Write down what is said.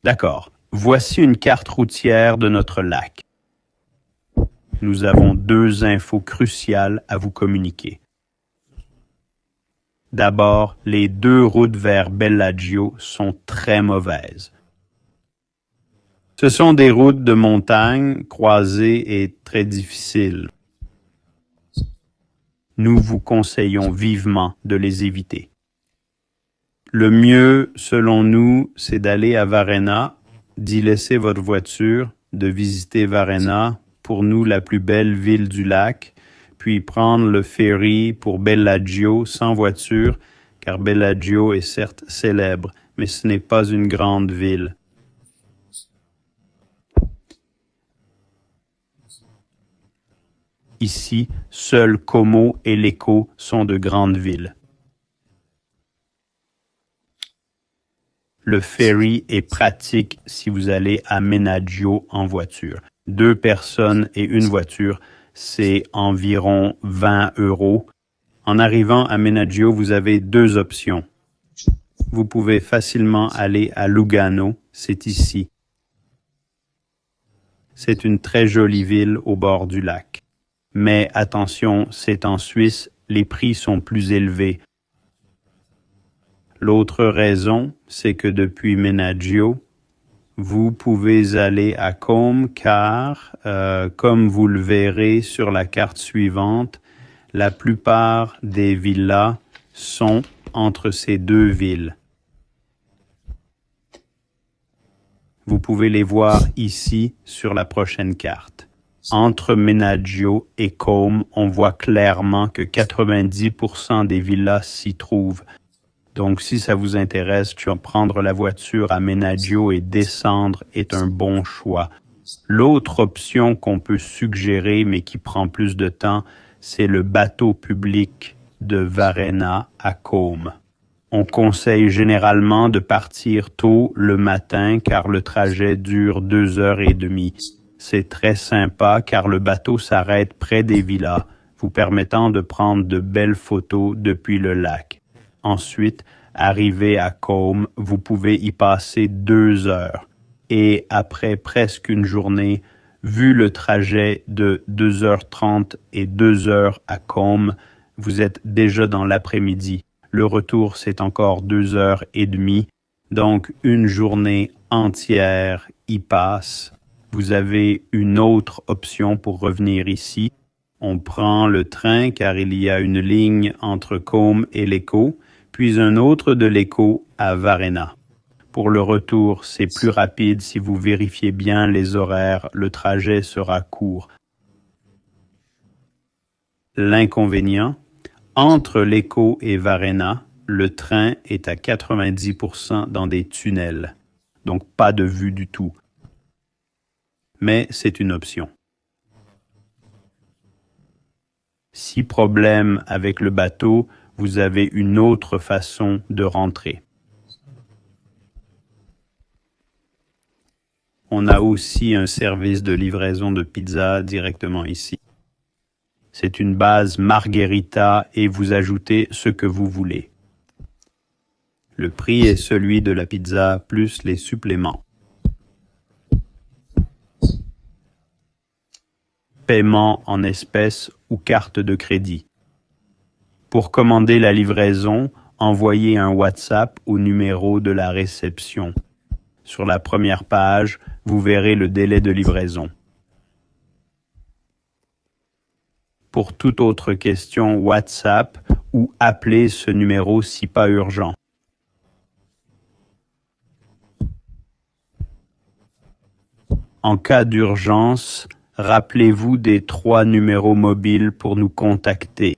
D'accord. Voici une carte routière de notre lac. Nous avons 2 infos cruciales à vous communiquer. D'abord, les 2 routes vers Bellagio sont très mauvaises. Ce sont des routes de montagne croisées et très difficiles. Nous vous conseillons vivement de les éviter. Le mieux, selon nous, c'est d'aller à Varenna, d'y laisser votre voiture, de visiter Varenna, pour nous la plus belle ville du lac, puis prendre le ferry pour Bellagio sans voiture, car Bellagio est certes célèbre, mais ce n'est pas une grande ville. Ici, seuls Como et Lecco sont de grandes villes. Le ferry est pratique si vous allez à Menaggio en voiture. 2 personnes et une voiture, c'est environ 20 €. En arrivant à Menaggio, vous avez 2 options. Vous pouvez facilement aller à Lugano, c'est ici. C'est une très jolie ville au bord du lac. Mais attention, c'est en Suisse, les prix sont plus élevés. L'autre raison, c'est que depuis Menaggio, vous pouvez aller à Côme car, comme vous le verrez sur la carte suivante, la plupart des villas sont entre ces 2 villes. Vous pouvez les voir ici sur la prochaine carte. Entre Menaggio et Côme, on voit clairement que 90% des villas s'y trouvent. Donc, si ça vous intéresse, prendre la voiture à Menaggio et descendre est un bon choix. L'autre option qu'on peut suggérer, mais qui prend plus de temps, c'est le bateau public de Varenna à Côme. On conseille généralement de partir tôt le matin car le trajet dure 2h30. C'est très sympa car le bateau s'arrête près des villas, vous permettant de prendre de belles photos depuis le lac. Ensuite, arrivé à Côme, vous pouvez y passer 2 heures. Et après presque une journée, vu le trajet de 2h30 et 2 heures à Côme, vous êtes déjà dans l'après-midi. Le retour, c'est encore 2h30. Donc, une journée entière y passe. Vous avez une autre option pour revenir ici. On prend le train car il y a une ligne entre Côme et Lecco, puis un autre de Lecco à Varenna. Pour le retour, c'est plus rapide si vous vérifiez bien les horaires, le trajet sera court. L'inconvénient, entre Lecco et Varenna, le train est à 90% dans des tunnels, donc pas de vue du tout. Mais c'est une option. Si problème avec le bateau, vous avez une autre façon de rentrer. On a aussi un service de livraison de pizza directement ici. C'est une base margherita et vous ajoutez ce que vous voulez. Le prix est celui de la pizza plus les suppléments. Paiement en espèces ou carte de crédit. Pour commander la livraison, envoyez un WhatsApp au numéro de la réception. Sur la première page, vous verrez le délai de livraison. Pour toute autre question, WhatsApp ou appelez ce numéro si pas urgent. En cas d'urgence, rappelez-vous des 3 numéros mobiles pour nous contacter.